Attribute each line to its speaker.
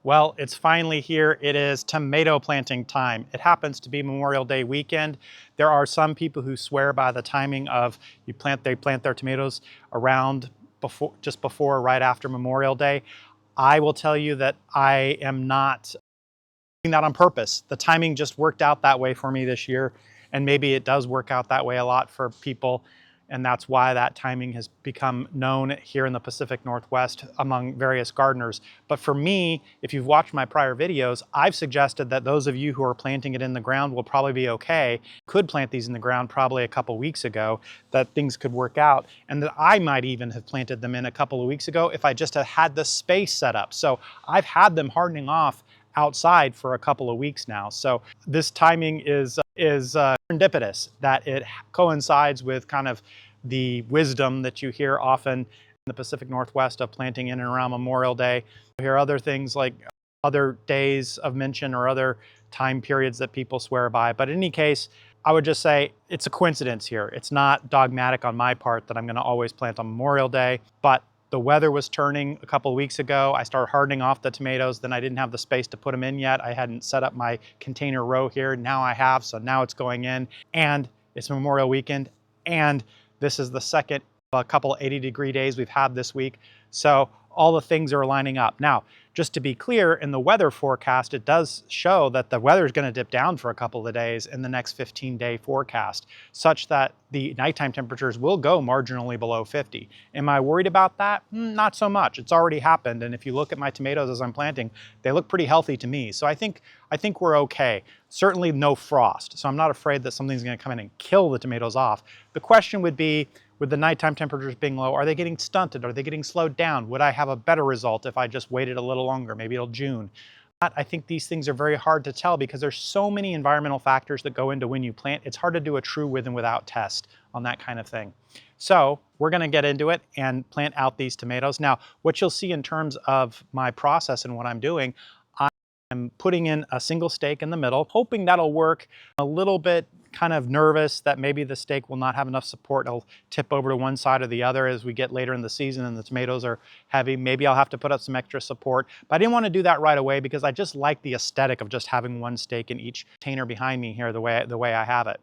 Speaker 1: Well, it's finally here. It is tomato planting time. It happens to be Memorial Day weekend. There are some people who swear by the timing of they plant their tomatoes around just before or right after Memorial Day. I will tell you that I am not doing that on purpose. The timing just worked out that way for me this year, and maybe it does work out that way a lot for people, and that's why that timing has become known here in the Pacific Northwest among various gardeners. But for me, if you've watched my prior videos, I've suggested that those of you who are planting it in the ground will probably be okay, could plant these in the ground probably a couple weeks ago, that things could work out, and that I might even have planted them in a couple of weeks ago if I just had the space set up. So I've had them hardening off outside for a couple of weeks now. So this timing is serendipitous, that it coincides with kind of the wisdom that you hear often in the Pacific Northwest of planting in and around Memorial Day. You hear other things like other days of mention or other time periods that people swear by. But in any case, I would just say it's a coincidence here. It's not dogmatic on my part that I'm going to always plant on Memorial Day, but the weather was turning a couple of weeks ago. I started hardening off the tomatoes. Then I didn't have the space to put them in yet. I hadn't set up my container row here. Now I have, so now it's going in. And it's Memorial weekend. And this is the second of a couple 80-degree days we've had this week. So all the things are lining up. Now, just to be clear, in the weather forecast, it does show that the weather is going to dip down for a couple of days in the next 15-day forecast, such that the nighttime temperatures will go marginally below 50. Am I worried about that? Not so much. It's already happened. And if you look at my tomatoes as I'm planting, they look pretty healthy to me. So I think we're okay. Certainly no frost. So I'm not afraid that something's going to come in and kill the tomatoes off. The question would be, with the nighttime temperatures being low, are they getting stunted? Are they getting slowed down? Would I have a better result if I just waited a little longer, maybe till June? I think these things are very hard to tell because there's so many environmental factors that go into when you plant. It's hard to do a true with and without test on that kind of thing. So we're going to get into it and plant out these tomatoes. Now, what you'll see in terms of my process and what I'm doing, I'm putting in a single stake in the middle, hoping that'll work. A little bit kind of nervous that maybe the stake will not have enough support. It'll tip over to one side or the other as we get later in the season and the tomatoes are heavy. Maybe I'll have to put up some extra support, but I didn't want to do that right away because I just like the aesthetic of just having one stake in each container behind me here the way I have it.